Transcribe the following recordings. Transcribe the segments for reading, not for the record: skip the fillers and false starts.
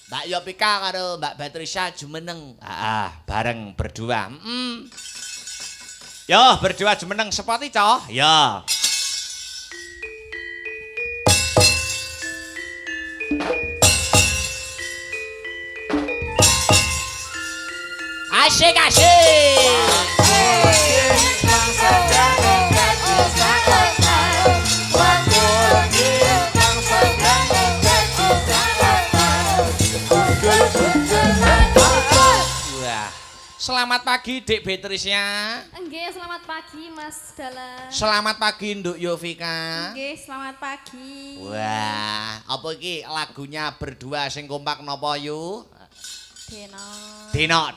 Mbak Yovika karo Mbak Patricia jumeneng. Bareng berdua. Yo, berdua jumeneng sepati, Cok. Yo. Asik asik. Wah, selamat pagi Dek Beatrice-nya. Nggih, selamat pagi Mas Dala. Selamat pagi Nduk Yovika. Nggih, selamat pagi. Wah, apa iki lagunya berdua sing kompak napa yu? Dino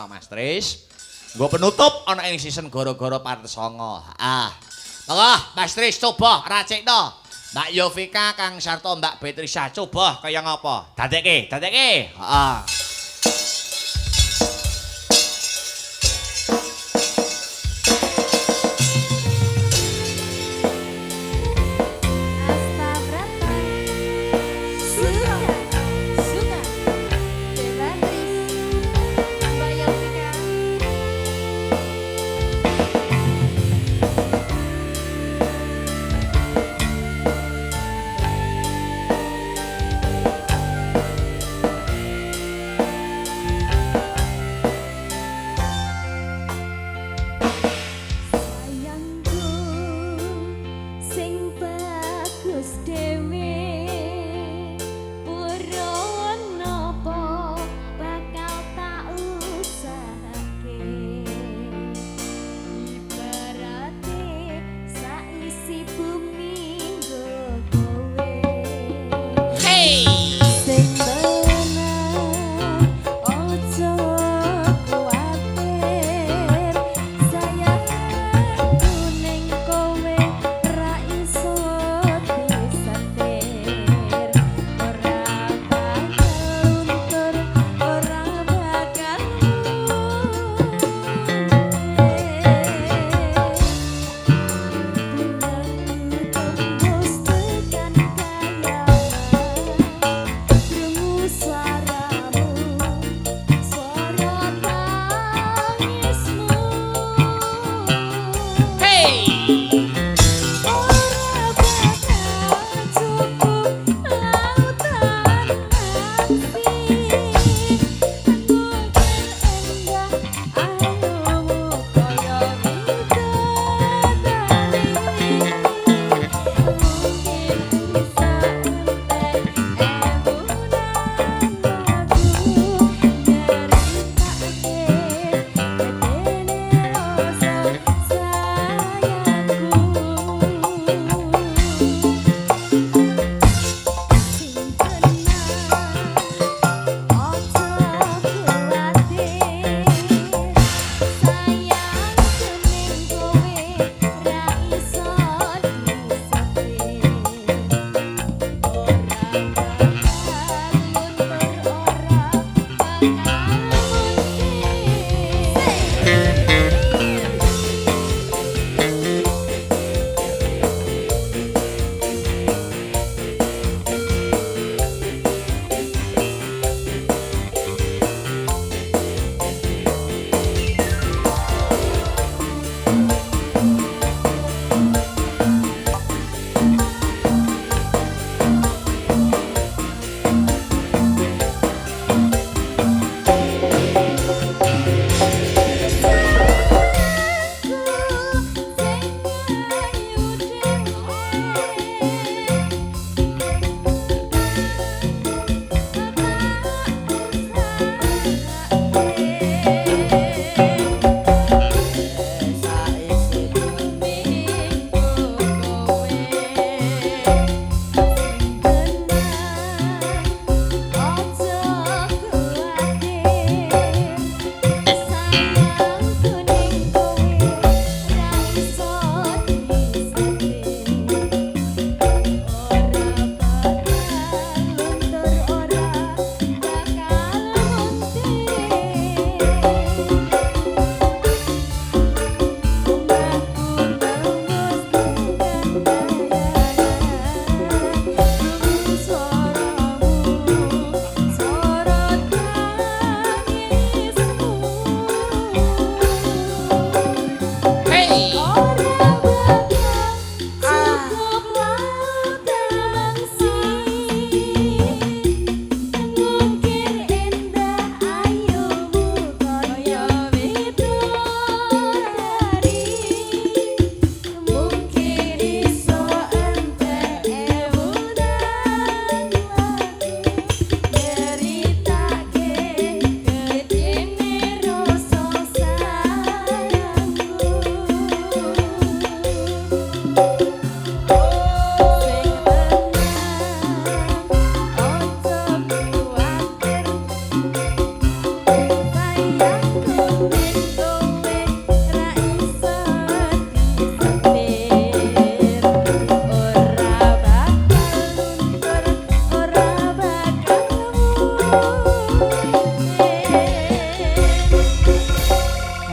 Mas Tris. Nggo penutup ana ing season Goro-goro Part 9. Monggo Mas Tris coba racikno. Mbak Yovika, Kang Sarto, Mbak Beatrice coba kaya ngapa? Dadekke. Heeh.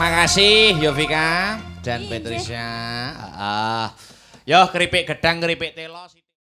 makasih Yovika dan Iya, Patricia. Yo keripik gedang, keripik telo.